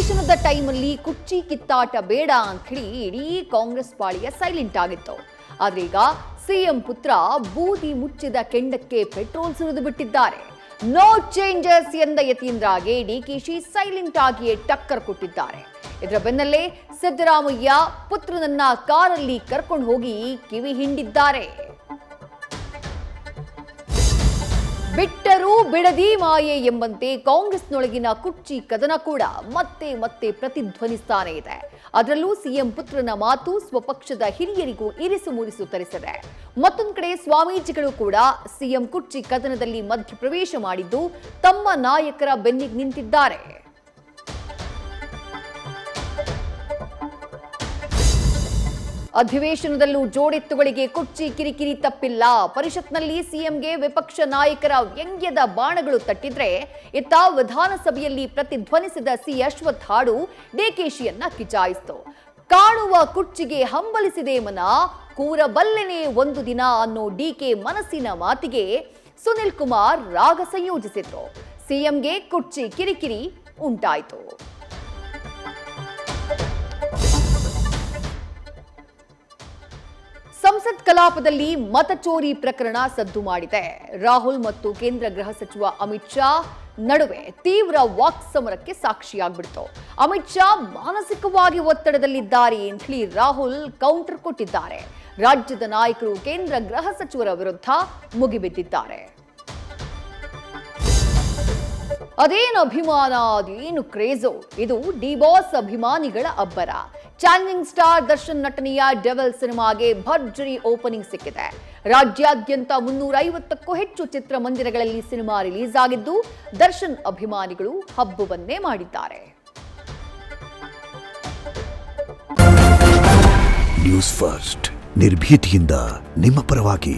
ಅಧಿವೇಶನದ ಟೈಮಲ್ಲಿ ಕುರ್ಚಿ ಕಿತ್ತಾಟ ಬೇಡ ಅಂತ ಹೇಳಿ ಇಡೀ ಕಾಂಗ್ರೆಸ್ ಪಾಳಿಯ ಸೈಲೆಂಟ್ ಆಗಿತ್ತು. ಆದ್ರೆ ಈಗ ಸಿಎಂ ಪುತ್ರ ಬೂದಿ ಮುಚ್ಚಿದ ಕೆಂಡಕ್ಕೆ ಪೆಟ್ರೋಲ್ ಸುರಿದು ಬಿಟ್ಟಿದ್ದಾರೆ. ನೋ ಚೇಂಜಸ್ ಎಂದ ಯತೀಂದ್ರಗೆ ಡಿಕೆಶಿ ಸೈಲೆಂಟ್ ಆಗಿಯೇ ಟಕ್ಕರ್ ಕೊಟ್ಟಿದ್ದಾರೆ. ಇದರ ಬೆನ್ನಲ್ಲೇ ಸಿದ್ದರಾಮಯ್ಯ ಪುತ್ರನನ್ನ ಕಾರಲ್ಲಿ ಕರ್ಕೊಂಡು ಹೋಗಿ ಕಿವಿ ಹಿಂಡಿದ್ದಾರೆ. ಬಿಟ್ಟರೂ ಬಿಡದಿ ಮಾಯೆ ಎಂಬಂತೆ ಕಾಂಗ್ರೆಸ್ನೊಳಗಿನ ಕುರ್ಚಿ ಕದನ ಕೂಡ ಮತ್ತೆ ಮತ್ತೆ ಪ್ರತಿಧ್ವನಿಸ್ತಾನೆ ಇದೆ. ಅದರಲ್ಲೂ ಸಿಎಂ ಪುತ್ರನ ಮಾತು ಸ್ವಪಕ್ಷದ ಹಿರಿಯರಿಗೂ ಇರಿಸು ಮುರಿಸು ತರಿಸಿದೆ. ಮತ್ತೊಂದು ಕಡೆ ಸ್ವಾಮೀಜಿಗಳು ಕೂಡ ಸಿಎಂ ಕುರ್ಚಿ ಕದನದಲ್ಲಿ ಮಧ್ಯಪ್ರವೇಶ ಮಾಡಿದ್ದು ತಮ್ಮ ನಾಯಕರ ಬೆನ್ನಿಗೆ ನಿಂತಿದ್ದಾರೆ. ಅಧಿವೇಶನದಲ್ಲೂ ಜೋಡೆತ್ತುಗಳಿಗೆ ಕುರ್ಚಿ ಕಿರಿಕಿರಿ ತಪ್ಪಿಲ್ಲ. ಪರಿಷತ್ನಲ್ಲಿ ಸಿಎಂಗೆ ವಿಪಕ್ಷ ನಾಯಕರ ವ್ಯಂಗ್ಯದ ಬಾಣಗಳು ತಟ್ಟಿದ್ರೆ, ಇತ್ತ ವಿಧಾನಸಭೆಯಲ್ಲಿ ಪ್ರತಿಧ್ವನಿಸಿದ ಸಿ ಅಶ್ವಥ್ ಹಾಡು ಡಿಕೆಶಿಯನ್ನ ಕಿಚಾಯಿಸಿತು. ಕಾಣುವ ಕುರ್ಚಿಗೆ ಹಂಬಲಿಸಿದೆ ಮನ, ಕೂರಬಲ್ಲೆನೆ ಒಂದು ದಿನ ಅನ್ನೋ ಡಿಕೆ ಮನಸ್ಸಿನ ಮಾತಿಗೆ ಸುನಿಲ್ ಕುಮಾರ್ ರಾಗ ಸಂಯೋಜಿಸಿದ್ರು. ಸಿಎಂಗೆ ಕುರ್ಚಿ ಕಿರಿಕಿರಿ ಉಂಟಾಯಿತು. ಸಂಸತ್ ಕಲಾಪದಲ್ಲಿ ಮತಚೋರಿ ಪ್ರಕರಣ ಸದ್ದು ಮಾಡಿದೆ. ರಾಹುಲ್ ಮತ್ತು ಕೇಂದ್ರ ಗೃಹ ಸಚಿವ ಅಮಿತ್ ಶಾ ನಡುವೆ ತೀವ್ರ ವಾಕ್ಸಮರಕ್ಕೆ ಸಾಕ್ಷಿಯಾಗ್ಬಿಡ್ತು. ಅಮಿತ್ ಶಾ ಮಾನಸಿಕವಾಗಿ ಒತ್ತಡದಲ್ಲಿದ್ದಾರೆ ಅಂತ ಹೇಳಿ ರಾಹುಲ್ ಕೌಂಟರ್ ಕೊಟ್ಟಿದ್ದಾರೆ. ರಾಜ್ಯದ ನಾಯಕರು ಕೇಂದ್ರ ಗೃಹ ಸಚಿವರ ವಿರುದ್ಧ ಮುಗಿಬಿದ್ದಿದ್ದಾರೆ. ಅದೇನು ಅಭಿಮಾನ, ಅದೇನು ಕ್ರೇಜೋ, ಇದು ಡಿ ಬಾಸ್ ಅಭಿಮಾನಿಗಳ ಅಬ್ಬರ. ಚಾಲೆಂಜಿಂಗ್ ಸ್ಟಾರ್ ದರ್ಶನ್ ನಟನೆಯ ಡೆವಲ್ ಸಿನಿಮಾಗೆ ಭರ್ಜರಿ ಓಪನಿಂಗ್ ಸಿಕ್ಕಿದೆ. ರಾಜ್ಯಾದ್ಯಂತ 350ಕ್ಕೂ ಹೆಚ್ಚು ಚಿತ್ರಮಂದಿರಗಳಲ್ಲಿ ಸಿನಿಮಾ ರಿಲೀಸ್ ಆಗಿದ್ದು, ದರ್ಶನ್ ಅಭಿಮಾನಿಗಳು ಹಬ್ಬವನ್ನೇ ಮಾಡಿದ್ದಾರೆ. ನ್ಯೂಸ್ ಫಸ್ಟ್, ನಿರ್ಭೀತಿಯಿಂದ ನಿಮ್ಮ ಪರವಾಗಿ.